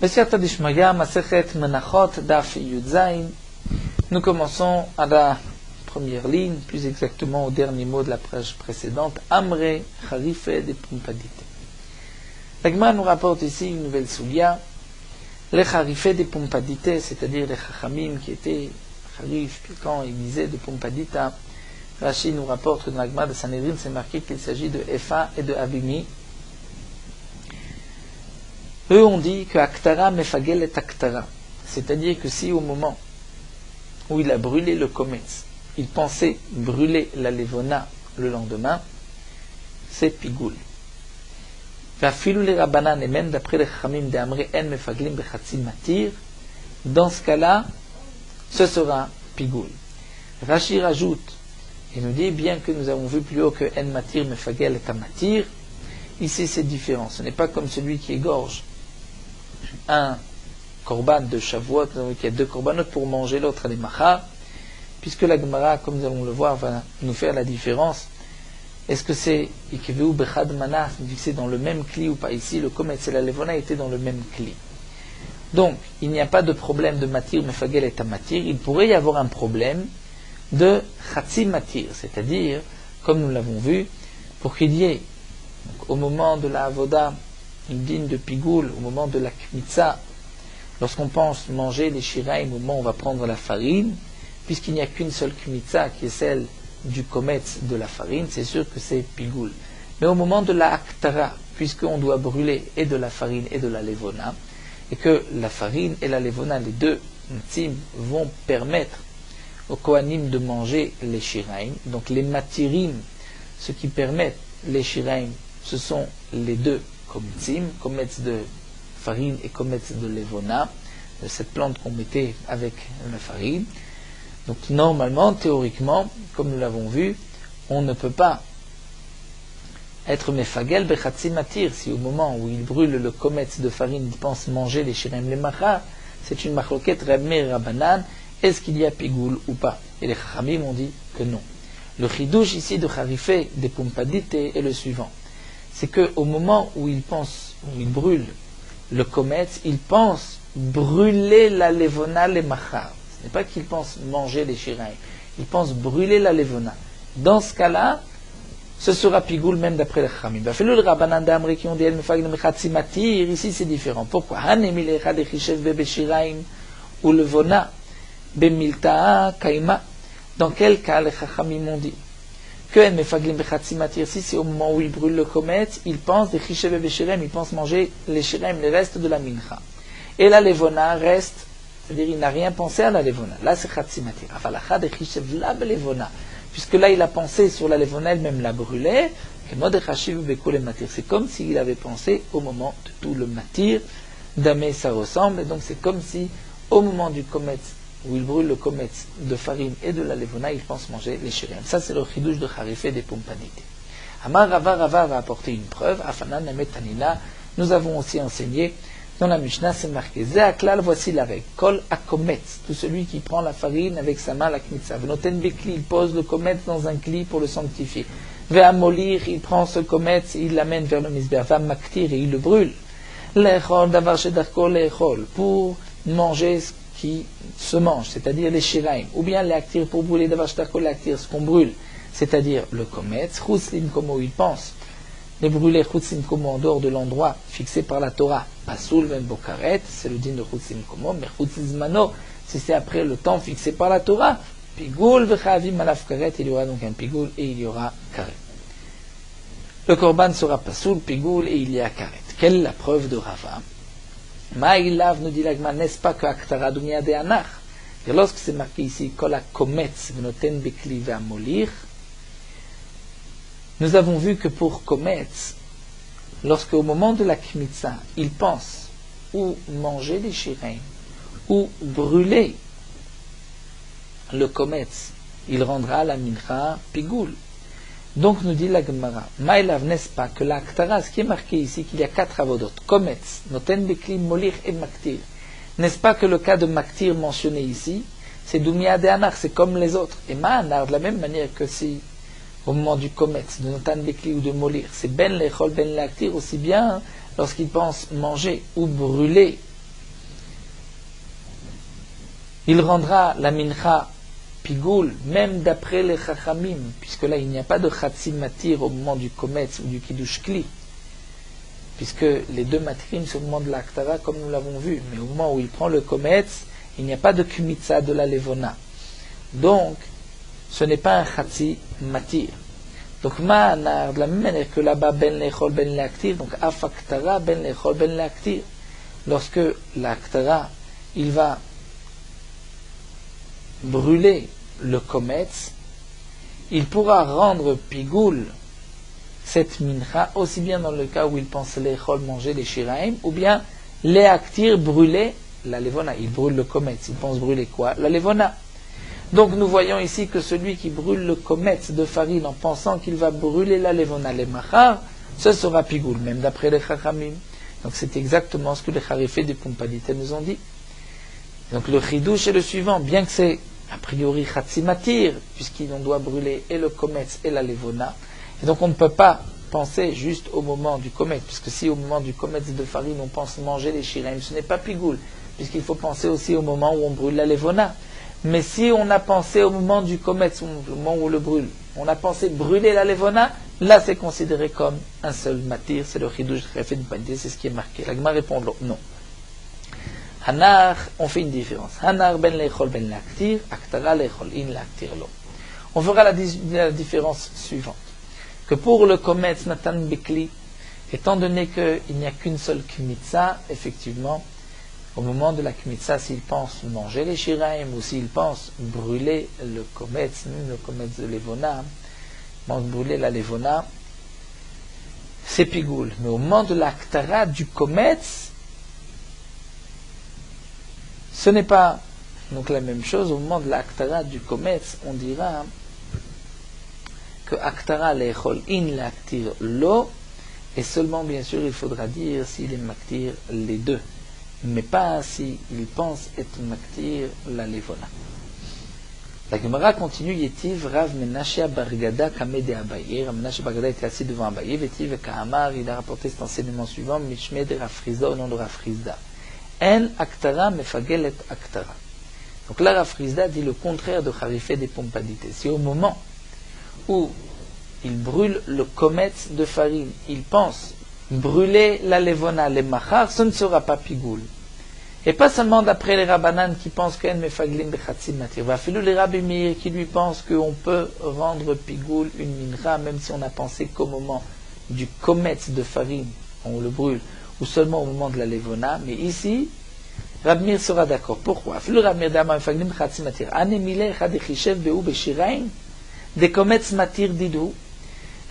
Besiyata Dishmaya, Masechet Menachot, Daf Yudzain. Nous commençons à la première ligne, plus exactement au dernier mot de la page précédente, Amre Kharife de Pumpadite. La Gemara nous rapporte ici une nouvelle soulia, les Kharife de Pumpadite, c'est-à-dire les Chachamim qui étaient Kharif, piquants, aiguisés de Pumpadita. Rashi nous rapporte que dans la Gemara de Sanhedrin, c'est marqué qu'il s'agit de Epha et de Abimi. Eux ont dit que Aktara mefagel et Aktara, c'est-à-dire que si au moment où il a brûlé le kometz, il pensait brûler la levona le lendemain, c'est pigoul. Vafilou les Rabbanan, et même d'après les Chachamim de Amre en mefaglim bechatzi matir, dans ce cas-là, ce sera pigoul. Rashi rajoute, et nous dit, bien que nous avons vu plus haut que en matir mefagel et amatir, ici c'est différent, ce n'est pas comme celui qui égorge un korban de Shavuot, qui a deux korbanot pour manger l'autre à les machar, puisque la Gemara, comme nous allons le voir, va nous faire la différence. Est-ce que c'est Ikeveu Bechad Mana, fixé dans le même cli ou pas? Ici, le kometz et la levona étaient dans le même cli. Donc, il n'y a pas de problème de matir, mefagel et amatir. Il pourrait y avoir un problème de chatzi matir, c'est-à-dire, comme nous l'avons vu, pour qu'il y ait, donc, au moment de la avoda, une digne de pigoul, au moment de la kmitza, lorsqu'on pense manger les shiraim, au moment où on va prendre la farine, puisqu'il n'y a qu'une seule kmitza qui est celle du kometz de la farine, c'est sûr que c'est pigoul. Mais au moment de la aktara, puisqu'on doit brûler et de la farine et de la levona, et que la farine et la levona, les deux mtsim, vont permettre aux kohanim de manger les shiraim, donc les matirim, ce qui permet les shiraim, ce sont les deux kometz de farine et kometz de levona, de cette plante qu'on mettait avec la farine. Donc normalement, théoriquement, comme nous l'avons vu, on ne peut pas être mefagel bechatzi matir. Si au moment où il brûle le kometz de farine, il pense manger les shiraim les machar, c'est une machloket Reb Meir Rabbanan, est-ce qu'il y a pigoul ou pas? Et les chachamim ont dit que non. Le chidouche ici de Kharife de Pumpadite est le suivant. C'est qu'au moment où il brûle le kometz, il pense brûler la levona les machar. Ce n'est pas qu'il pense manger les shiraim, il pense brûler la levona. Dans ce cas-là, ce sera pigoul même d'après les chachamim. Le Rabbanan d'Amre qui ont dit matir, ici c'est différent. Pourquoi? Ou levona bemilta kaima. Dans quel cas les chachamim ont dit que en mefaglim bechatzi matir, si c'est au moment où il brûle le kometz, il pense des chishev beshirem, il pense manger les shirem, les restes de la mincha. Et la levona reste, c'est-à-dire il n'a rien pensé à la levona. Là c'est chatzi matir. Afalacha de chishev la levona, puisque là il a pensé sur la levona elle-même la brûlée. C'est comme s'il avait pensé au moment de tout le matir. Damé ça ressemble, et donc c'est comme si au moment du kometz, où il brûle le kometz de farine et de la levona, il pense manger les shirem. Ça, c'est le chidouche de Kharife des Pumpadite. Amar Rava va apporter une preuve. Afanan Ametanina, nous avons aussi enseigné, dans la Mishnah, c'est marqué, Zeaklal, voici la règle. Kol akometz, tout celui qui prend la farine avec sa main, la kmitza. Venoten bekli, il pose le kometz dans un kli pour le sanctifier. Ve'amolir, il prend ce kometz, il l'amène vers le misber. Ve'amaktir, et il le brûle. L'echol, davar shedarko l'echol, pour manger ce qui se mange, c'est-à-dire les shiraim, ou bien les actir pour brûler davar shtarko l'actir, ce qu'on brûle, c'est-à-dire le kometz, chutzlim komo, il pense les brûler chutzlim komo en dehors de l'endroit fixé par la Torah, pasul ben bokaret, c'est le din de chutzlim komo, mais chutzizmano, si c'est après le temps fixé par la Torah, pigoul vechavim alaf karet, il y aura donc un pigoul et il y aura karet. Le korban sera pasul, pigoul et il y a karet. Quelle est la preuve de Rava? Maïlav nous dit l'agma, n'est-ce pas que Aktara Dumia de Anach? Et lorsque c'est marqué ici, Kola Kometz Venoten Bekli Ve'amolir, nous avons vu que pour Kometz, lorsque au moment de la Kmitza, il pense ou manger les shiraim, ou brûler le Kometz, il rendra la mincha pigoul. Donc nous dit la Gemara, Maïlav, n'est-ce pas que l'Aktara, ce qui est marqué ici, qu'il y a 4 avodot, Kometz, Noten Bekli, Molir et Maktir. N'est-ce pas que le cas de Maktir mentionné ici, c'est Dumia de Anar, c'est comme les autres. Et Ma'anar, de la même manière que si, au moment du Kometz, de Notan Bekli ou de Molir, c'est Ben Lechol, Ben L'Aktir, aussi bien lorsqu'il pense manger ou brûler il rendra la mincha pigoul, même d'après les chachamim, puisque là il n'y a pas de chatsi matir au moment du kometz ou du kiddush kli, puisque les deux matirim c'est au moment de la aktara comme nous l'avons vu, mais au moment où il prend le kometz, il n'y a pas de kmitza de la levona. Donc, ce n'est pas un chatsi matir. Donc, ma'anar, de la même manière que là-bas, ben lechol, ben leaktir, donc afaktara, ben lechol, ben leaktir. Lorsque l'aktara, il va brûler le kometz, il pourra rendre pigoul cette mincha, aussi bien dans le cas où il pense lechol, manger les shiraim, ou bien leaktir, brûler la levona. Il brûle le kometz, il pense brûler quoi? La levona. Donc nous voyons ici que celui qui brûle le kometz de farine en pensant qu'il va brûler la levona, les machar, ce sera pigoul, même d'après les chachamim. Donc c'est exactement ce que les charifés des Pumpadités nous ont dit. Donc le chidouche est le suivant, bien que c'est a priori chatsimatir, puisqu'on doit brûler et le kometz et la levona, et donc on ne peut pas penser juste au moment du kometz, puisque si au moment du kometz de farine on pense manger les shiraim, ce n'est pas pigoul, puisqu'il faut penser aussi au moment où on brûle la levona. Mais si on a pensé au moment du kometz, au moment où on le brûle, on a pensé brûler la levona, là c'est considéré comme un seul matir, c'est le chidouche fait de Pumpadités, c'est ce qui est marqué. La Gemara répond non. Hanar, on fait une différence. Hanar ben lechol ben laktir, aktara lechol in laktir lo. On fera la différence suivante. Que pour le kometz natan bekli, étant donné qu'il n'y a qu'une seule kmitza, effectivement, au moment de la kmitza, s'il pense manger les shiraim ou s'il pense brûler le kometz, même le kometz de levona, brûler la levona, c'est pigoul. Mais au moment de l'aktara du kometz, ce n'est pas donc la même chose. Au moment de l'aktara du kometz, on dira que aktara lechol in laktir lo, et seulement bien sûr il faudra dire s'il est maktir les deux, mais pas s'il pense être maktir la levona. La Gemara continue, Yetiv Rav Menashe Bargada Kamede Abaye. Rav Menashe Bargada était assis devant Abaye, Vetiv Kahamar, il a rapporté cet enseignement suivant, Mishmed Rav Frizda au nom de Rav Frizda. En aktara mefagelet aktara. Donc là, Rav Frizda dit le contraire de Charifé des Pumpadités. Si au moment où il brûle le kometz de farine, il pense brûler la levona, les machar, ce ne sera pas pigoul. Et pas seulement d'après les rabbanan qui pensent qu'en mefaglim bechatsim matir. Va falloir les rabbi Meir qui lui pensent qu'on peut rendre pigoul une mincha, même si on a pensé qu'au moment du kometz de farine, on le brûle, ou seulement au moment de la levona. Mais ici, Rabbi Meir sera d'accord. Pourquoi? Le Rabbi Meir d'Ama mefaglim bechatsim matir. Anemile echad echishev be'u beshiraim de kometz matir didou.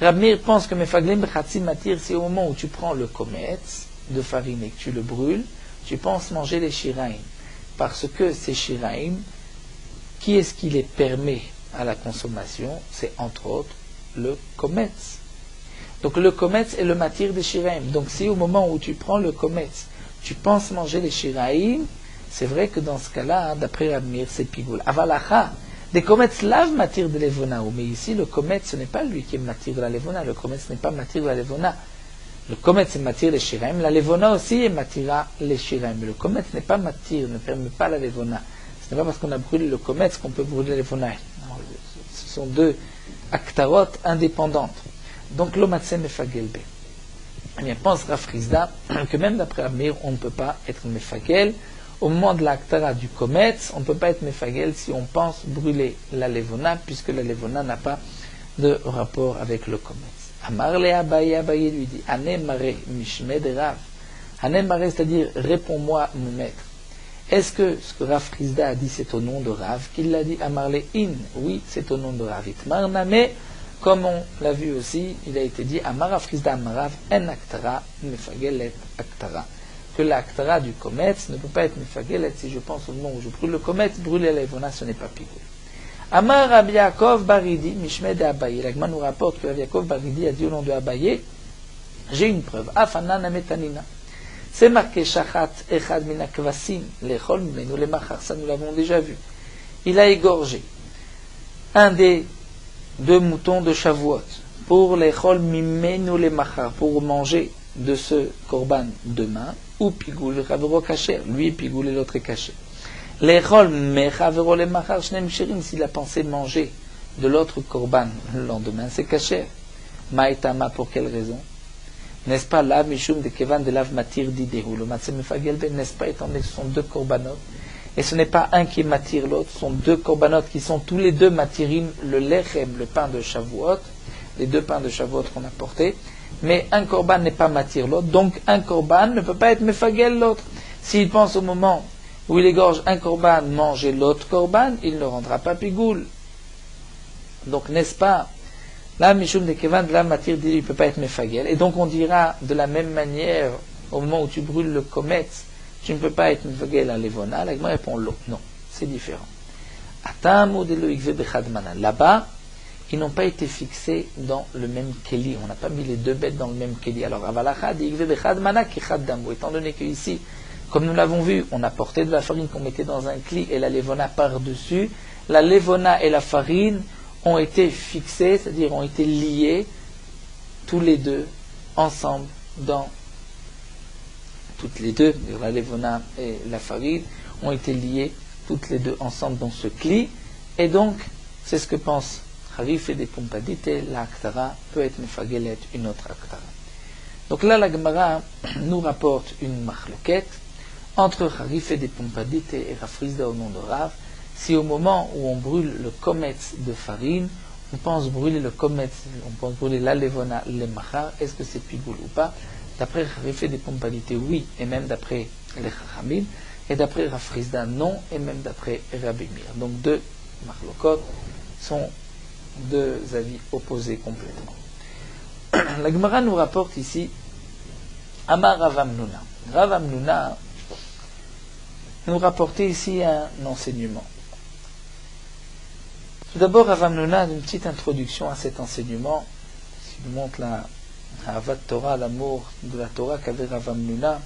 Rabbi Meir pense que mefaglim bechatsim matir, c'est au moment où tu prends le kometz de farine et que tu le brûles, tu penses manger les shiraim, parce que ces shiraim, qui est-ce qui les permet à la consommation? C'est entre autres le kometz. Donc le kometz est le matir des shiraim. Donc si au moment où tu prends le kometz, tu penses manger les shiraim, c'est vrai que dans ce cas-là, d'après Rabbi Meir, c'est pigoul. Avalacha, des kometz lave matir de levona, mais ici le kometz ce n'est pas lui qui est matir de la levona, le kometz n'est pas matir de la levona. Le kometz est matir les shiraim, la levona aussi est matira les shiraim, mais le kometz n'est pas matir, ne permet pas la levona. Ce n'est pas parce qu'on a brûlé le kometz qu'on peut brûler la levona. Ce sont deux aktarot indépendantes. Donc l'omatse mefagelbe. Eh bien, pense Rav Frizda que même d'après Amir, on ne peut pas être mefagel. Au moment de l'aktara du kometz, on ne peut pas être mefagel si on pense brûler la levona, puisque la levona n'a pas de rapport avec le kometz. Amar le Abaye, Abaye lui dit, Ané mare mishmed Rav. Ané mare, c'est-à-dire, réponds-moi, mon maître. Est-ce que ce que Rav Frizda a dit, c'est au nom de Rav, qu'il l'a dit Amar le in? Oui, c'est au nom de Rav. Itmar name, comme on l'a vu aussi, il a été dit, Amar Rav Frizda Amar Rav, en aktara, mefagelet aktara. Que l'aktara du kometz ne peut pas être mefagelet, si je pense au moment où je brûle le kometz, brûler la levona, ce n'est pas pigoul. Amar Rabbi Yaakov Baridi, Mishmed de Abaye. L'Agma nous rapporte que Rabbi Yaakov Baridi a dit au nom de Abaye, j'ai une preuve. Afanan ametanina. C'est marqué Shachat Echad mina kvasim, lechol mimenu le machar. Ça nous l'avons déjà vu. Il a égorgé un des deux moutons de Shavuot pour lechol mimenu le machar, pour manger de ce korban demain, ou pigoul, Ravero kacher. Lui pigoul et l'autre est caché. L'Echol mecha vero le machar shneim ksherim, s'il a pensé manger de l'autre korban le lendemain, c'est kasher. Maïtama, pour quelle raison? N'est-ce pas là, mishum de kevan de lav matir didehu, le matzeh mefagel ben, n'est-ce pas, étant donné que ce sont deux korbanot, et ce n'est pas un qui matir l'autre, ce sont deux korbanot qui sont tous les deux matirim, le lechem, le pain de Shavuot, les deux pains de Shavuot qu'on a portés, mais un korban n'est pas matir l'autre, donc un korban ne peut pas être mefagel l'autre. S'il pense au moment où il égorge un korban, manger l'autre korban, il ne rendra pas pigoul. Donc, n'est-ce pas, là, mishum de kevan de la matière il ne peut pas être mefagel. Et donc, on dira de la même manière, au moment où tu brûles le kometz, tu ne peux pas être mefagel à l'evona. La Gemara répond l'eau. Non, c'est différent. Là-bas, ils n'ont pas été fixés dans le même keli. On n'a pas mis les deux bêtes dans le même keli. Alors, avalachad, étant donné qu'ici, comme nous l'avons vu, on a porté de la farine qu'on mettait dans un kli et la levona par-dessus. La levona et la farine ont été fixés, c'est-à-dire ont été liés tous les deux ensemble dans toutes les deux, la levona et la farine ont été liés toutes les deux ensemble dans ce kli, et donc c'est ce que pense Harif et des Pompadite, la aktara peut être mefagelet une autre aktara. Donc là la Gemara nous rapporte une machloket entre Harif et des Pompadite et Rafrizda au nom de Rav, si au moment où on brûle le kometz de farine, on pense brûler le kometz, on pense brûler la levona, le machar, est-ce que c'est pigoul ou pas? D'après Harif et des Pompadite, oui, et même d'après les Chachamim, et d'après Rafrizda, non, et même d'après Rabbi Meir. Donc deux machlokot sont deux avis opposés complètement. La Gemara nous rapporte ici Amar Rav Hamnuna. Rav Hamnuna nous rapportait ici un enseignement. Tout d'abord, Rav Hamnuna a une petite introduction à cet enseignement, qui nous montre la Ahavat Torah, l'amour de la Torah qu'avait Rav Hamnuna,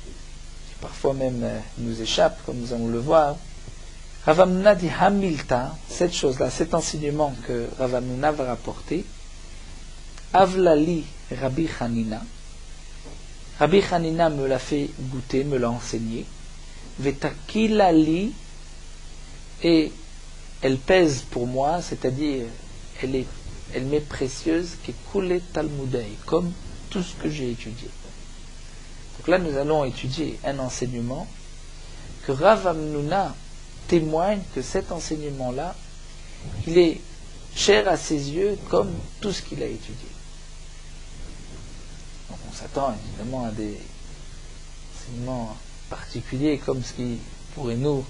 qui parfois même nous échappe, comme nous allons le voir. Rav Hamnuna dit Hamilta, cette chose-là, cet enseignement que Rav Hamnuna va rapporter, Avlali Rabbi Hanina. Rabbi Hanina me l'a fait goûter, me l'a enseigné. Vetakilali, et elle pèse pour moi, c'est-à-dire elle m'est précieuse, qui coulait Talmudei, comme tout ce que j'ai étudié. Donc là, nous allons étudier un enseignement que Rav Hamnuna témoigne que cet enseignement-là, il est cher à ses yeux comme tout ce qu'il a étudié. Donc on s'attend évidemment à des enseignements particuliers comme ce qui pourrait nous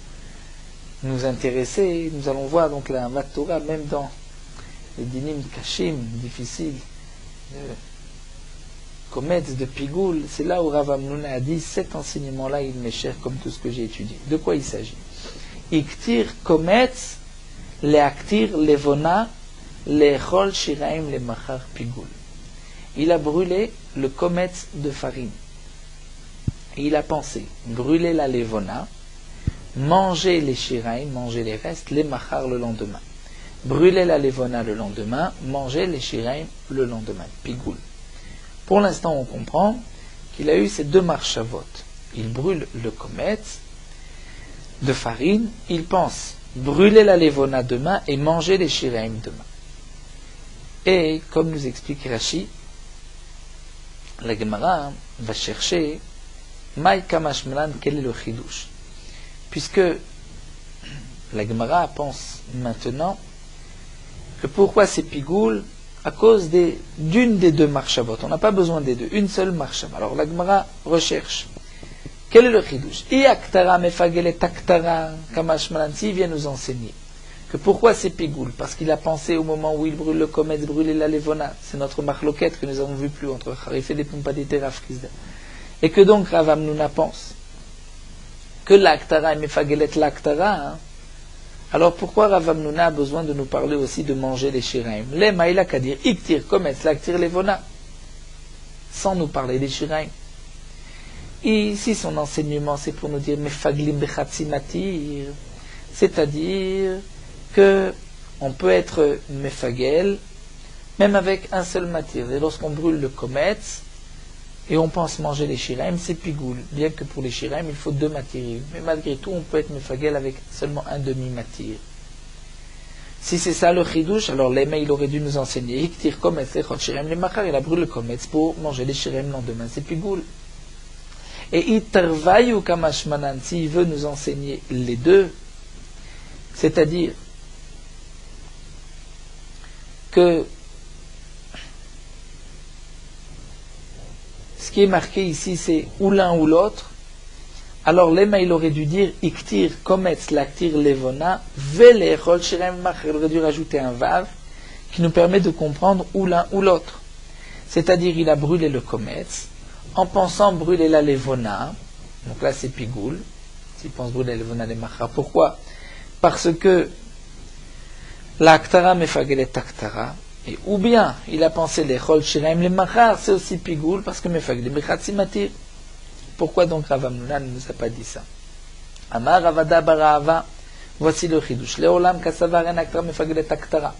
intéresser. Nous allons voir donc la Torah, même dans les dinim kashim, difficiles, de kometz, de pigoul, c'est là où Rav Hamnuna a dit cet enseignement-là, il m'est cher comme tout ce que j'ai étudié. De quoi il s'agit? Iktir kometz, leaktir levona, lechol shiraim le machar pigoul. Il a brûlé le kometz de farine. Et il a pensé brûler la levona, manger les shiraim, manger les restes, les machar le lendemain. Brûler la levona le lendemain, manger les shiraim le lendemain. Pigoul. Pour l'instant, on comprend qu'il a eu ces deux marchavot. Il brûle le kometz de farine, il pense brûler la levona demain et manger les shiraim demain. Et, comme nous explique Rashi, la Gemara va chercher Maï Kamashmelan, quel est le chidouche? Puisque la Gemara pense maintenant que pourquoi c'est pigoul? À cause d'une des deux marchavot. On n'a pas besoin des deux, une seule marchava. Alors la Gemara recherche. Quel est le chidouche? Iaktara mefagelet aktara kamashmalan. S'il vient nous enseigner que pourquoi c'est pigoul? Parce qu'il a pensé au moment où il brûle le kometz, brûler la levona. C'est notre marloquette que nous avons vu plus entre Harif et des Pompadite et Rafrizda. Et que donc Rav Hamnuna pense que l'aktara est mefagelet l'aktara. Alors pourquoi Rav Hamnuna a besoin de nous parler aussi de manger les shiraim? Les maïla kadir iktir kometz l'aktir levona, sans nous parler des shiraim. Et ici son enseignement c'est pour nous dire mefaglim bechatsimatir, c'est-à-dire que on peut être mefagel même avec un seul matir. Et lorsqu'on brûle le kometz, et on pense manger les shiraim, c'est pigoul. Bien que pour les shiraim, il faut 2 matières. Mais malgré tout, on peut être mefagel avec seulement un demi-matière. Si c'est ça le chidouche, alors l'Ema, il aurait dû nous enseigner. Iktir kometz lechol shiraim le machar, il a brûlé le kometz pour manger les shiraim le lendemain, c'est pigoul. Et itarvayu kamashmanan, s'il veut nous enseigner les deux, c'est-à-dire que ce qui est marqué ici, c'est ou l'un ou l'autre, alors l'Ema, il aurait dû dire iktir kometz laktir levona velechol shiraim machar, il aurait dû rajouter un vav qui nous permet de comprendre ou l'un ou l'autre. C'est-à-dire, il a brûlé le kometz en pensant brûler la levona, donc là c'est pigoul, s'il pense brûler la levona le machar. Pourquoi? Parce que l'aktara mefagelet aktara, et ou bien il a pensé les chol shiraim le machar, c'est aussi pigoul parce que mefagelet mechatzimatir. Pourquoi donc Rav Hamnuna ne nous a pas dit ça? Amar Ravada barava, voici le chidouche. Leolam kasavar en aktara mefagelet aktara.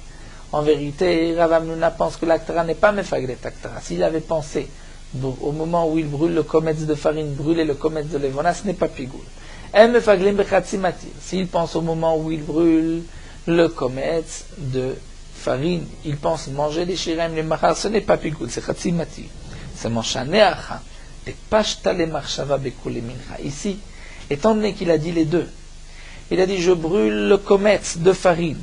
En vérité, Rav Hamnuna pense que l'aktara n'est pas mefagelet aktara. S'il avait pensé au moment où il brûle le kometz de farine, brûler le kometz de levona, ce n'est pas pigoul. S'il pense au moment où il brûle le kometz de farine, il pense manger les shiraim, les machar, ce n'est pas pigoul, c'est chatzimati. C'est manchaneacha, et pashta le marshava bekule mincha. Ici, étant donné qu'il a dit les deux, il a dit je brûle le kometz de farine,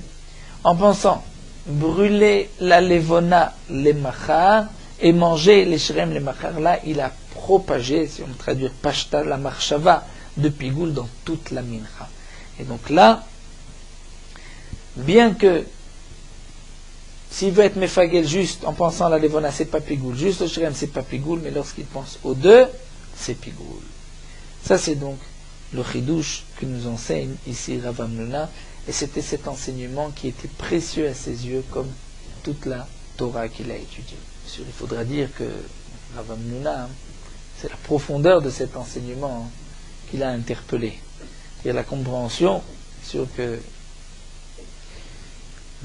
en pensant brûler la levona, les machar, et manger les shiraim, les machar, là, il a propagé, si on traduit pashta, la marshava de pigoul dans toute la mincha. Et donc là, bien que s'il veut être mefagel juste en pensant à la levona, c'est pas pigoul, juste le shiraim, c'est pas pigoul, mais lorsqu'il pense aux deux, c'est pigoul. Ça, c'est donc le chidouche que nous enseigne ici Rav Hamnuna, et c'était cet enseignement qui était précieux à ses yeux, comme toute la Torah qu'il a étudiée. Sûr, il faudra dire que Rav Hamnuna, c'est la profondeur de cet enseignement qu'il a interpellé. Et la compréhension, sûr que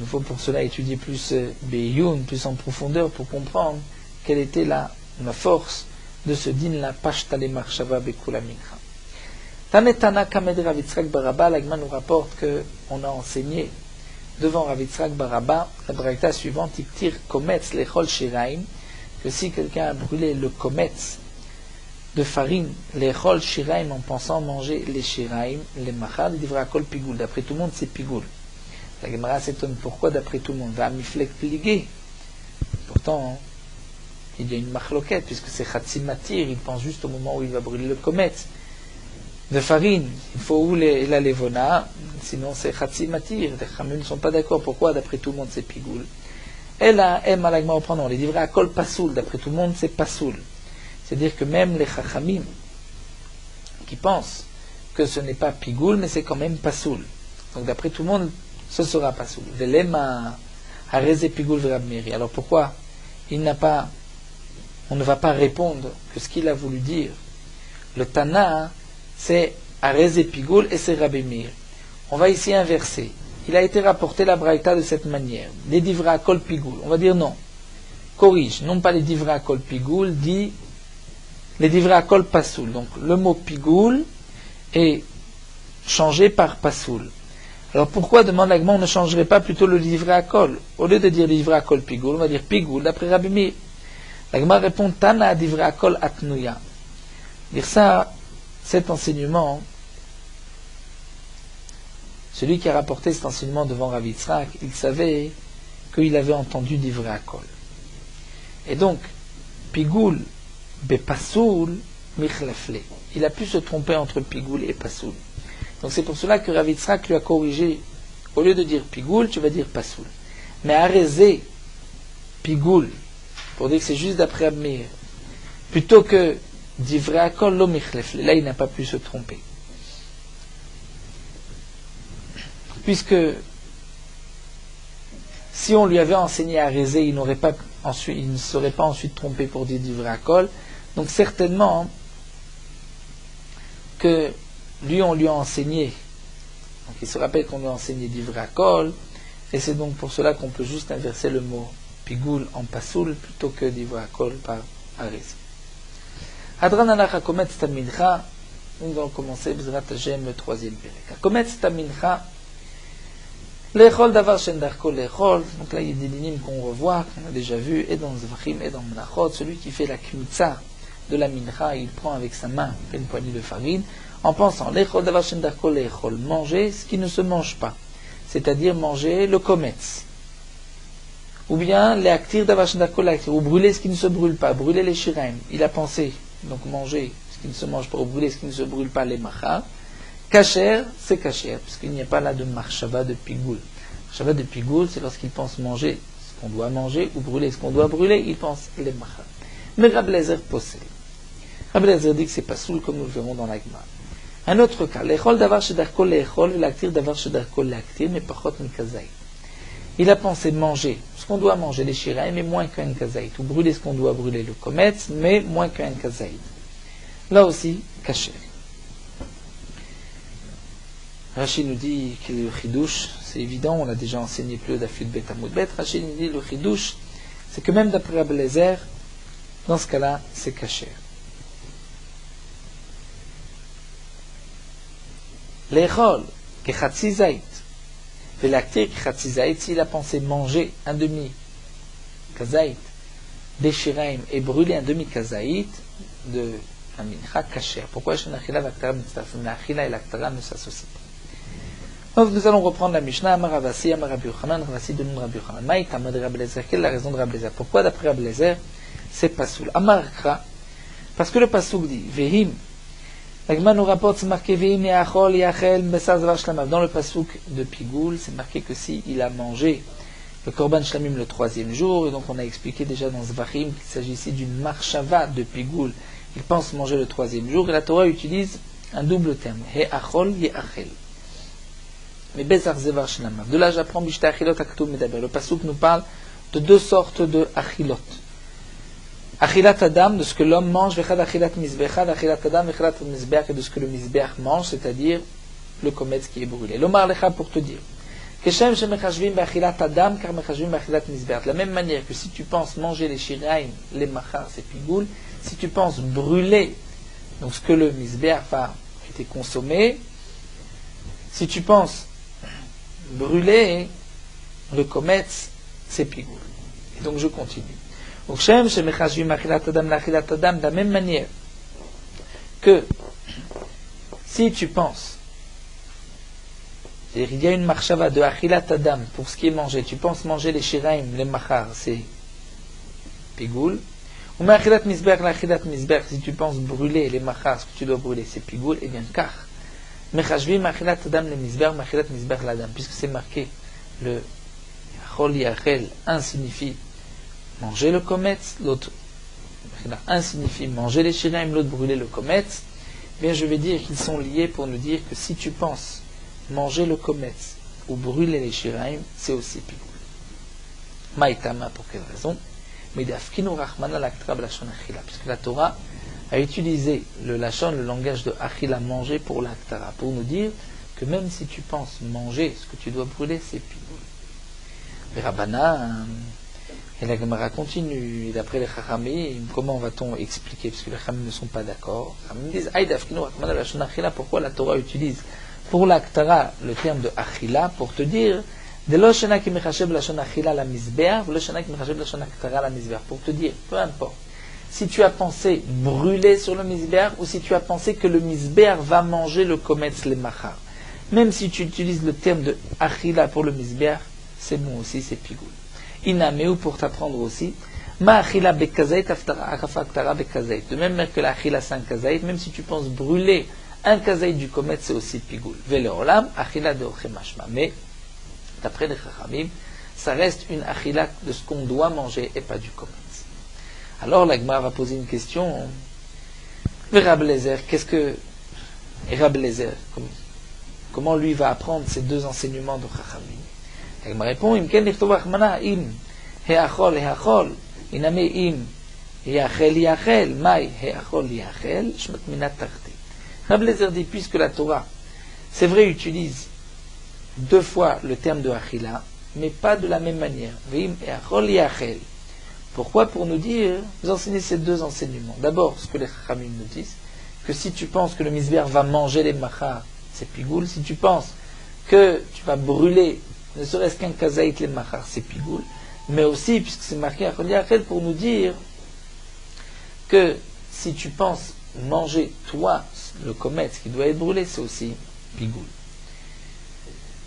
il faut pour cela étudier plus Be'iyun, plus en profondeur pour comprendre quelle était la force de ce din la pashta le marshava bekula mincha. Tanetana kamed Rav Yitzhak bar Abba, l'Agma nous rapporte qu'on a enseigné devant Rav Yitzhak bar Abba la braïta suivante, iktir kometz lechol shiraim, que si quelqu'un a brûlé le kometz de farine, lechol shiraim, en pensant manger les shiraim, les machal, il devra kol pigoul. D'après tout le monde, c'est pigoul. La Gemara s'étonne pourquoi d'après tout le monde. Va miflek pligé. Pourtant, il y a une machloquette, puisque c'est chatzimatir, il pense juste au moment où il va brûler le kometz de farine. Il faut où la levona, sinon c'est chatzimatir. Les chamin ne sont pas d'accord. Pourquoi d'après tout le monde c'est pigoul? Elle a malagma au pronom. Les divra kol pasoul. D'après tout le monde c'est pasoul. C'est-à-dire que même les chachamim qui pensent que ce n'est pas pigoul, mais c'est quand même pasoul. Donc d'après tout le monde, ce sera pasoul. Velema hareze pigoul verabmeri. Alors pourquoi on ne va pas répondre que ce qu'il a voulu dire? Le Tana, c'est hareze pigoul et c'est Rabbi Meir. On va ici inverser. Il a été rapporté la braïta de cette manière. Les divra kol pigoul. On va dire non. Corrige. Non pas les divra kol pigoul, dit les divra kol pasoul. Donc le mot pigoul est changé par pasoul. Alors pourquoi, demande l'Agma, on ne changerait pas plutôt le livret à kol? Au lieu de dire livret à kol pigoul, on va dire pigoul d'après Rabbi Meir. L'Agma répond Tana livret à kol atnuya. Dire ça, cet enseignement, celui qui a rapporté cet enseignement devant Rav Yitzhak, il savait qu'il avait entendu livret à kol. Et donc, pigoul be pasoul michlefle. Il a pu se tromper entre pigoul et pasoul. Donc c'est pour cela que Rav Yitzhak lui a corrigé. Au lieu de dire pigoul, tu vas dire pasoul. Mais arrêter pigoul, pour dire que c'est juste d'après Abmeir, plutôt que divrei akol lo michlefle. Là, il n'a pas pu se tromper. Puisque si on lui avait enseigné à arrêter, il ne serait pas ensuite trompé pour dire divrei akol. Donc certainement que lui, on lui a enseigné. Donc il se rappelle qu'on lui a enseigné divrei akol, et c'est donc pour cela qu'on peut juste inverser le mot pigoul en pasoul plutôt que divrei akol par arrêter. Adran alach hakometz tamincha. Nous allons commencer B'ezrat Hashem, le troisième pérec. Hakometz tamincha. L'echol davar shen darko l'echol. Donc là, il y a des lignes qu'on revoit, qu'on a déjà vu, et dans Zvachim, et dans Menachot. Celui qui fait la kmitza de la mincha, il prend avec sa main une poignée de farine, en pensant l'echol davar shen darko l'echol, manger ce qui ne se mange pas, c'est-à-dire manger le kometz. Ou bien l'aktir davar shen darko l'aktir, ou brûler ce qui ne se brûle pas, brûler les shiraim. Il a pensé, donc manger ce qui ne se mange pas, ou brûler ce qui ne se brûle pas, les machar. Kacher, c'est kacher, puisqu'il n'y a pas là de marshava de pigoul. Marshava de pigoul, c'est lorsqu'il pense manger ce qu'on doit manger, ou brûler ce qu'on doit brûler, il pense les machar. Mais Rabbi Eliezer possède. Rabbi Eliezer dit que c'est pas soul, comme nous le verrons dans l'agma. Un autre cas, l'echol davar shedarko l'echol, l'actir davar shedarko l'actir, mais pachot mikazait. Il a pensé manger ce qu'on doit manger, les shiraim, mais moins qu'un kazait, ou brûler ce qu'on doit brûler, le kometz, mais moins qu'un kazait. Là aussi, kacher. Rashi nous dit que le chidouche, c'est évident, on l'a déjà enseigné plus d'Afud Bet Amud Bet. Rashi nous dit le chidouche, c'est que même d'après Rabbi Eliezer, dans ce cas-là, c'est kasher. L'echol, kechatzi zait, et l'actir kechatzi zait, s'il a pensé manger un demi kazaït des shiraim et brûler un demi kazaït de la mincha kasher. Pourquoi chez l'achila l'aktara mitzvah, l'achila et l'aktara ne s'associent pas? Donc nous allons reprendre la Mishnah, Amar Ravasi, Amar Rabbi Yochanan, Ravasi de nom Rabbi Yochanan. Maïtama de Rabbi Eliezer, quelle est la raison de Rabbi Eliezer? Pourquoi d'après Rabbi Eliezer, c'est pasoul? Amar Kra, parce que le pasouk dit, Vehim, l'agma nous rapporte, c'est marqué, Vehim yachol yachel besar zavar shlamav. Dans le pasouk de Pigoul, c'est marqué que si il a mangé le korban shlamim le troisième jour, et donc on a expliqué déjà dans Zvachim qu'il s'agit ici d'une marshava de Pigoul, il pense manger le troisième jour, et la Torah utilise un double terme, he achol ye achel. Mais Bezar Zevar Shlamav. De là, j'apprends Bishta Achilot Aktou Medaber. Le Passouk nous parle de deux sortes de Achilot. Achilat Adam, de ce que l'homme mange, Vechad Achilat Mizbechad, Achilat Adam, Achilat Mizbech, et de ce que le Mizbech mange, c'est-à-dire le kometz qui est brûlé. L'Omar Lecha pour te dire. Keshem Shemechashvim Beachilat Adam, car Mechashvim Beachilat Mizbech. De la même manière que si tu penses manger les shiraim, les machar, c'est pigoul, si tu penses brûler, donc ce que le Mizbech a été consommé, si tu penses brûler le kometz, c'est pigoul. Et donc je continue. Donc Shem Shemechashvim Achilat Adam, l'Achilat Adam, de la même manière que si tu penses, c'est-à-dire il y a une marshava de Achilat Adam pour ce qui est mangé, tu penses manger les shiraim, les machar, c'est pigoul. Ou Achilat Mizbech, l'Achilat Mizbech, si tu penses brûler les machar, ce que tu dois brûler, c'est pigoul, et bien car Mechashvim Achilat Adam le Mizbech, Achilat Mizbech l'Adam, puisque c'est marqué le Chol Yachel, un signifie manger le kometz, l'autre un signifie manger les shiraim, l'autre brûler le kometz. Bien je vais dire qu'ils sont liés pour nous dire que si tu penses manger le kometz ou brûler les shiraim, c'est aussi pigoul. Maïtama, pour quelle raison? Puisque la Torah a utilisé le lachon, le langage de achila, manger, pour l'aktara, pour nous dire que même si tu penses manger ce que tu dois brûler, c'est pigoul. Les Rabbana, et la Gemara continue, et d'après les Chachamim, comment va-t-on expliquer? Parce que les Chachamim ne sont pas d'accord. Les Chachamim disent, Aïdafkinu Rachmana lachon achila, pourquoi la Torah utilise pour l'aktara le terme de achila, pour te dire, de l'oshana qui mechashev lachon achila la misbeach, l'oshana qui mechashev lachon aktara la misbeach, pour te dire, peu importe. Si tu as pensé brûler sur le misbeach, ou si tu as pensé que le misbeach va manger le kometz, les machar. Même si tu utilises le terme de achila pour le misbeach, c'est bon aussi, c'est pigoul. Inameu pour t'apprendre aussi, ma achila bekazait aftara bekazait. De même que la achila c'est un kazait, même si tu penses brûler un kazait du kometz, c'est aussi pigoul. Vele olam, achila de ochemashma. Mais, d'après les chachamim, ça reste une achila de ce qu'on doit manger et pas du kometz. Alors la Gemara va poser une question. Rabbi Eliezer, qu'est-ce que Rabbi Eliezer, comment lui va apprendre ces deux enseignements de Chachamim? La Gemara répond, im ken lichtov rachmana im heachol iname im yachel mai heachol yachel shmat minat tarti. Rabbi Eliezer dit, puisque la Torah, c'est vrai, utilise deux fois le terme de achila, mais pas de la même manière. Vim heachol yachel. Pourquoi? Pour nous dire, vous enseignez ces deux enseignements. D'abord, ce que les Chachamim nous disent, que si tu penses que le misbéar va manger les machar, c'est pigoul. Si tu penses que tu vas brûler, ne serait-ce qu'un kazaït les machar, c'est pigoul. Mais aussi, puisque c'est marqué à Chol pour nous dire que si tu penses manger, toi, le comète qui doit être brûlé, c'est aussi pigoul.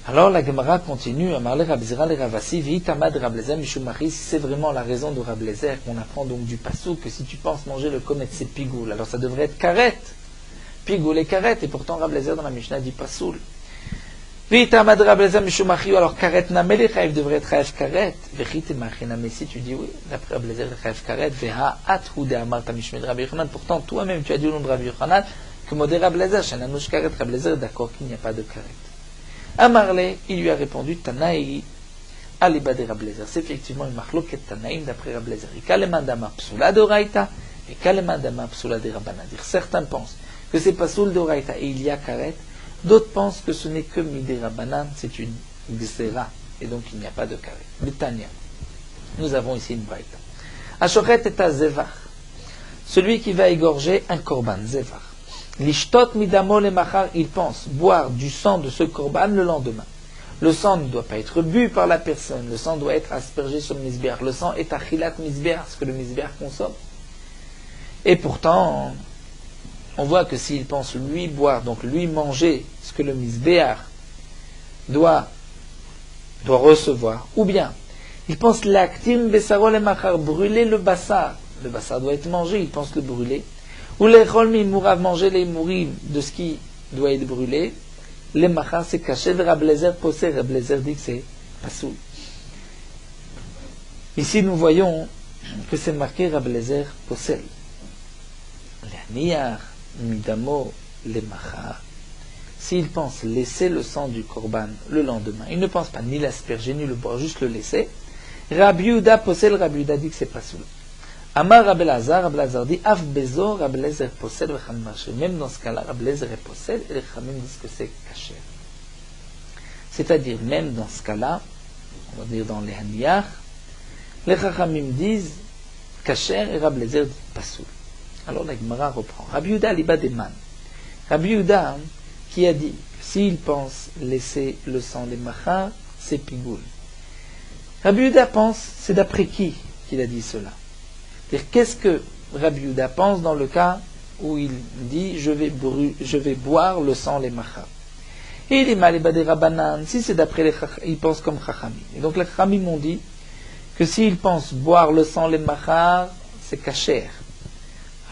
Alors la Gemara continue à parler Rabzira le Ravasi, Vitamad Rablezer Mishumari, si c'est vraiment la raison de Rablezer, qu'on apprend donc du passou, que si tu penses manger le comète, c'est pigoul, alors ça devrait être karet. Pigoul et karet, et pourtant Rablezer dans la Mishnah dit pasoul. Vitamad Rablezer Mishumari, alors karet namele chayev devrait être chayev karet. Vechite machiname, si tu dis oui, d'après Rablezer le chayev karet, veha athu de amarta mishmed Rabbi Yochanan, pourtant toi-même tu as dit au nom de Rabbi Yochanan, que modé Rablezer, shananouch karet, Rablezer est d'accord qu'il n'y a pas de karet. Amarle, il lui a répondu, Tanaï, Aliba de Rablezer. C'est effectivement une marloquet Tanaïm d'après Rablezer. Et Kalemandama psula de Raïta, et Kalemandama psula de Rabbanan. Certains pensent que c'est pas soul de Raïta et il y a karet. D'autres pensent que ce n'est que Midé Rabbanan, c'est une Gzera. Et donc il n'y a pas de karet. Betania. Nous avons ici une Raïta. Ashochet est à Zevar. Celui qui va égorger un korban, Zevar. L'ishtot midamo le machar, il pense boire du sang de ce korban le lendemain. Le sang ne doit pas être bu par la personne, le sang doit être aspergé sur le misbéar. Le sang est achilat misbéar, ce que le misbéar consomme. Et pourtant, on voit que s'il pense lui boire, donc lui manger ce que le misbéar doit recevoir, ou bien il pense l'actim besaro le machar, brûler le bassar doit être mangé, il pense le brûler. Ou les cholmi mourav, manger les mourim de ce qui doit être brûlé, les machar c'est caché, Rablezer possède, Rablezer dit que c'est pasoul. Ici nous voyons que c'est marqué Rablezer possède. L'aniar midamo les machar, s'il pense laisser le sang du korban le lendemain, il ne pense pas ni l'asperger ni le boire, juste le laisser, Rabbi Yehuda possède, Rabbi Yehuda dit que c'est pasoul. Amar Rabbi Lazar dit Af Bezo, Rabbi Lazar possède le Chachamim marché. Même dans ce cas-là, Rabbi Lazar possède et les Chachamim disent que c'est caché. C'est-à-dire, même dans ce cas-là, on va dire dans les Haniyach, les Chachamim disent caché et Rabbi Lazar dit pasoul. Alors la Gemara reprend. Rabbi Yehuda liba deman. Rabbi Yehuda qui a dit que s'il pense laisser le sang des machar, c'est pigoul. Rabbi Yehuda pense, c'est d'après qui qu'il a dit cela? C'est-à-dire, qu'est-ce que Rabbi Yehuda pense dans le cas où il dit je vais boire le sang les machar. Et il est malébad des Rabbanan, si c'est d'après les Chachamim, il pense comme Chachamim. Et donc les Chachamim ont dit que s'il pense boire le sang les machar, c'est kasher.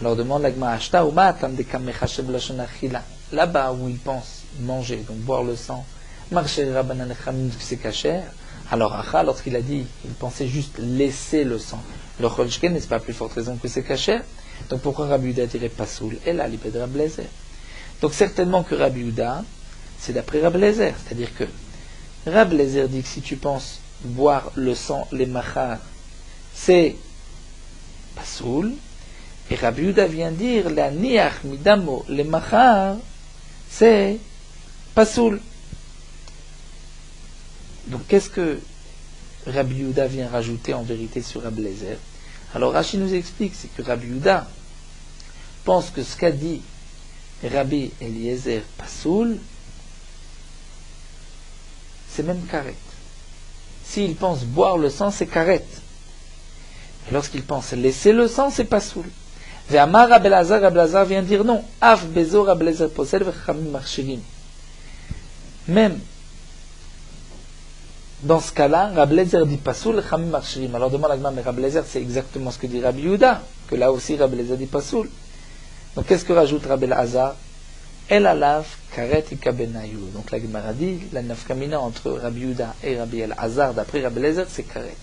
Alors demande la Gemara Ashta ou Ma'atam de Kamecha Shem Lashon Achila. Là-bas où il pense manger, donc boire le sang, marcher Rabbanan et Chachamim que c'est kasher. Alors Acha, lorsqu'il a dit, il pensait juste laisser le sang. Le Cholchken, n'est-ce pas plus forte raison que c'est caché? Donc pourquoi Rabbi Yehuda dirait pasoul? Et là, l'ipé de Rabbi Lezer. Donc certainement que Rabbi Yehuda, c'est d'après Rabbi Lezer. C'est-à-dire que Rabbi Lezer dit que si tu penses boire le sang, les machar, c'est pasoul. Et Rabbi Yehuda vient dire, la niach midamo, les machar, c'est pasoul. Donc qu'est-ce que Rabbi Yehuda vient rajouter en vérité sur Rabbi Lezer? Alors Rashi nous explique, c'est que Rabbi Yehuda pense que ce qu'a dit Rabbi Eliezer pasoul, c'est même karet. S'il pense boire le sang, c'est karet. Et lorsqu'il pense laisser le sang, c'est pasoul. Ve'amar Rabbi Lazar vient dire non. Af bezo Rabbi Lezer possède v'chachamim marchirim. Même dans ce cas-là, Rabbi Lezer dit pasoul, Chachamim marchirim. Alors demande à Gemara, mais Rabbi Lezer, c'est exactement ce que dit Rabbi Yehuda, que là aussi Rabbi Lezer dit pasoul. Donc qu'est-ce que rajoute Rabbi Lazar? El alav karet ikabenayu. Donc la Gemara dit, la nafkamina entre Rabbi Yehuda et Rabbi Elazar, d'après Rabbi Lezer, c'est karet.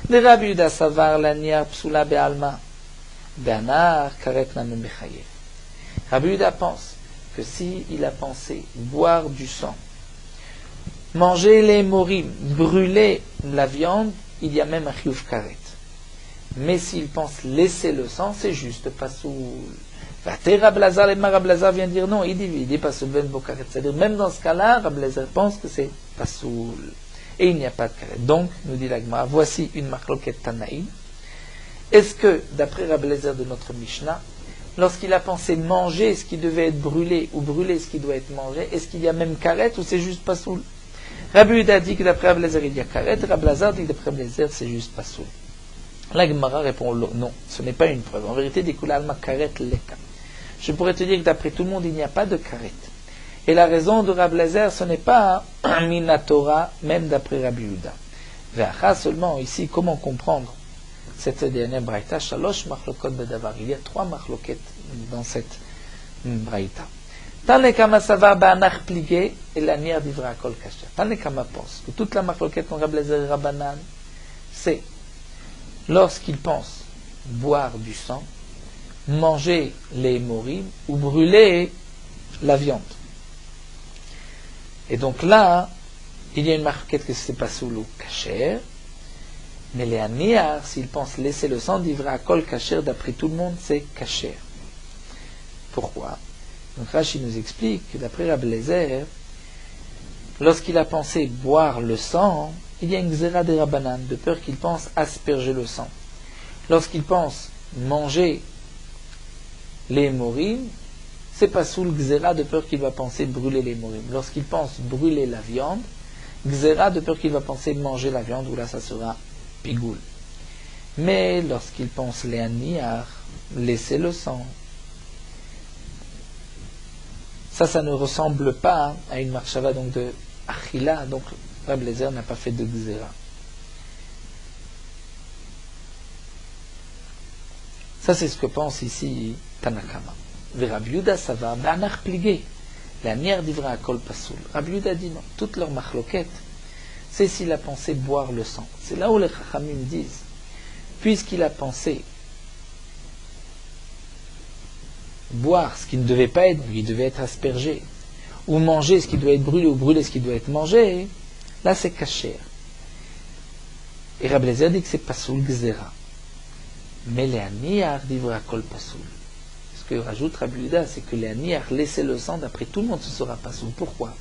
De Rabbi Yehuda savar l'aniar psula be'alma, be'anar karet namen bechayev. Rabbi Yehuda pense que si il a pensé boire du sang, manger les morim, brûler la viande, il y a même un chiyuv karet. Mais s'il pense laisser le sang, c'est juste pasoul. Rabbi Lazar vient dire non, il dit pasoul ben bo karet. C'est-à-dire, même dans ce cas-là, Rabbi Lazar pense que c'est pasoul. Et il n'y a pas de karet. Donc, nous dit la Gemara, voici une marloquet Tanaïm. Est-ce que, d'après Rabbi Eliezer de notre Mishnah, lorsqu'il a pensé manger ce qui devait être brûlé ou brûler ce qui doit être mangé, est-ce qu'il y a même karet ou c'est juste pasoul? Rabbi Yehuda dit que d'après Rabbi Eliezer il y a karet, Rabbi Lazar dit que d'après Rabbi Eliezer c'est juste pasoul. La Gemara répond non, ce n'est pas une preuve. En vérité, des alma karet leka. Je pourrais te dire que d'après tout le monde il n'y a pas de karet. Et la raison de Rabbi Eliezer ce n'est pas un minatora, même d'après Rabbi Yehuda. Ve'acha seulement ici, comment comprendre cette dernière braïta, shalosh machlokot bedavar. Il y a 3 machloket dans cette braïta. Tanekama sava ba'anach pligé et l'anier divra kol kasher. Tanekama pense que toute la machloket en Rabbi Eliezer et Rabbanan, c'est lorsqu'il pense boire du sang, manger les morim ou brûler la viande. Et donc là, il y a une machloket que c'est pas sous l'eau kasher. Mais les aniar, s'ils pensent laisser le sang d'ivra kol kasher, d'après tout le monde, c'est kasher. Pourquoi? Donc Rashi nous explique que d'après Rabbi Eliezer, lorsqu'il a pensé boire le sang, il y a une gzera de Rabbanan, de peur qu'il pense asperger le sang. Lorsqu'il pense manger les morim, c'est pas sous le gzera, de peur qu'il va penser brûler les morim. Lorsqu'il pense brûler la viande, gzera, de peur qu'il va penser manger la viande, où là ça sera pigoul. Mais lorsqu'il pense les aniar, laisser le sang, ça ne ressemble pas à une marchava donc de achila, donc Rabbi Eliezer n'a pas fait de gzera. Ça c'est ce que pense ici Tanakama. Rabbi Yehuda ça va, ba'anach pligé, l'aniar divra kol pasoul. Rabbi Yehuda dit non, toute leur machloket, c'est s'il a pensé boire le sang. C'est là où les chachamim disent, puisqu'il a pensé boire ce qui ne devait pas être, il devait être aspergé, ou manger ce qui doit être brûlé, ou brûler ce qui doit être mangé, là c'est kasher. Et Rabbi Eliezer dit que c'est pasoul gzera. Mais les aniar divra kol pasoul. Ce que rajoute Rabbi Yehuda, c'est que les aniar laisser le sang, d'après tout le monde, ce sera pasoul. Pourquoi?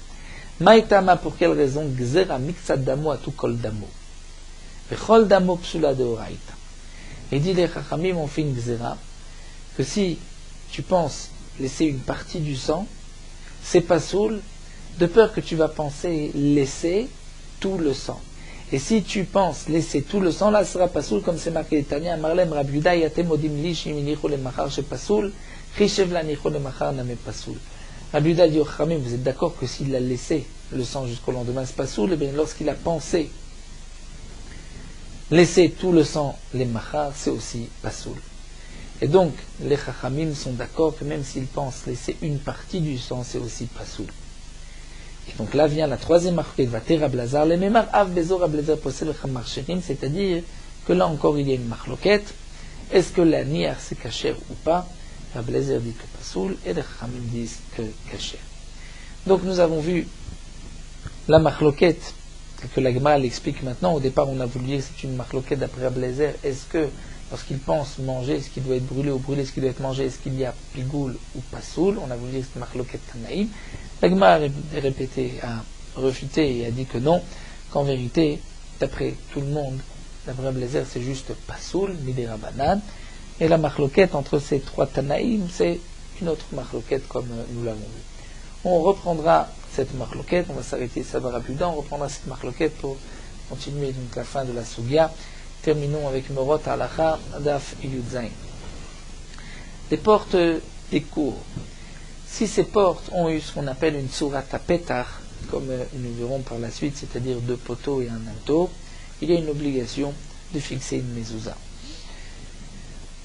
Maïtama, pour quelle raison? Gzera miksad damo atu kol damo. Vechol damo psula de oraita. Et dit les chachamim ont fait une gzera, que si tu penses laisser une partie du sang, c'est pas soul, de peur que tu vas penser laisser tout le sang. Et si tu penses laisser tout le sang, là ce sera pas soul, comme c'est marqué Tania, Marlem Rabbi Yehuda, yatem modim li shiminicho le machar she pasoul, rishev la nicho le machar name pasoul. Rabbi Yehuda dit au Chachamim, vous êtes d'accord que s'il a laissé le sang jusqu'au lendemain, c'est pas soul, et bien lorsqu'il a pensé laisser tout le sang, les machar, c'est aussi pas soul. Et donc, les Chachamim sont d'accord que même s'ils pensent laisser une partie du sang, c'est aussi pas soul. Et donc là vient la troisième marquette, Vater Rabbi Lazar, le Memar Av Bezo Rabbi Lazar possède le Chamar Sherim, c'est-à-dire que là encore il y a une marloquette. Est-ce que la niar c'est kasher ou pas? Rabbi Lazar dit que pas soul, et les Chachamim disent que kasher. Donc nous avons vu la marloquette que la Gemara l'explique maintenant. Au départ on a voulu dire que c'est une marloquette d'après Rabbi Lazar. Est-ce que lorsqu'il pense manger ce qui doit être brûlé ou brûler ce qui doit être mangé, est-ce qu'il y a pigoul ou pasoul? On a voulu dire que c'est une marloquette Tanaïm. La Gemara a répété, a refuté et a dit que non, qu'en vérité, d'après tout le monde, d'après Rabbi Eliezer, c'est juste pasoul, midé Rabbanan. Et la marloquette entre ces 3 Tanaïm, c'est une autre marloquette comme nous l'avons vu. On reprendra cette marloquette, on va s'arrêter ça va rapidement, on reprendra cette marloquette pour continuer donc la fin de la Sugya. Terminons avec Morot Halacha, Daf Yudzain. Les portes des cours. Si ces portes ont eu ce qu'on appelle une sourate à pétard, comme nous verrons par la suite, c'est-à-dire 2 poteaux et un linteau, il y a une obligation de fixer une mezouza.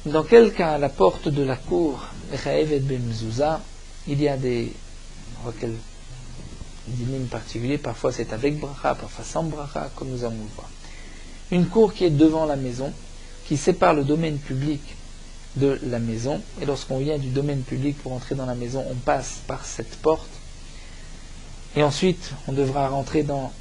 Dans quel cas, à la porte de la cour, il y a des dynimes particuliers, parfois c'est avec bracha, parfois sans bracha, comme nous allons le voir. Une cour qui est devant la maison, qui sépare le domaine public de la maison, et lorsqu'on vient du domaine public pour entrer dans la maison, on passe par cette porte, et ensuite on devra rentrer dans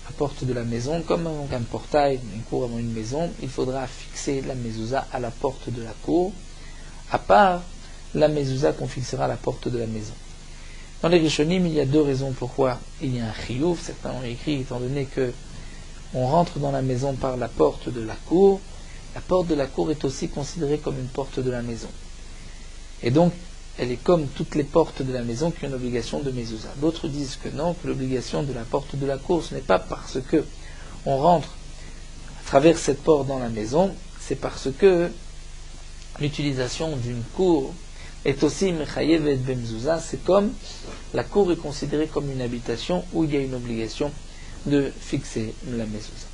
la porte de la maison, comme un portail, une cour avant une maison, il faudra fixer la mezouza à la porte de la cour, à part la mezouza qu'on fixera à la porte de la maison. Dans les Rishonim, il y a 2 raisons pourquoi il y a un chiyuv. Certains ont écrit, étant donné que on rentre dans la maison par la porte de la cour, la porte de la cour est aussi considérée comme une porte de la maison. Et donc, elle est comme toutes les portes de la maison qui ont une obligation de mezouza. D'autres disent que non, que l'obligation de la porte de la cour, ce n'est pas parce que on rentre à travers cette porte dans la maison, c'est parce que l'utilisation d'une cour est aussi mechayevet bemzouza. C'est comme la cour est considérée comme une habitation où il y a une obligation de fixer la mezouza.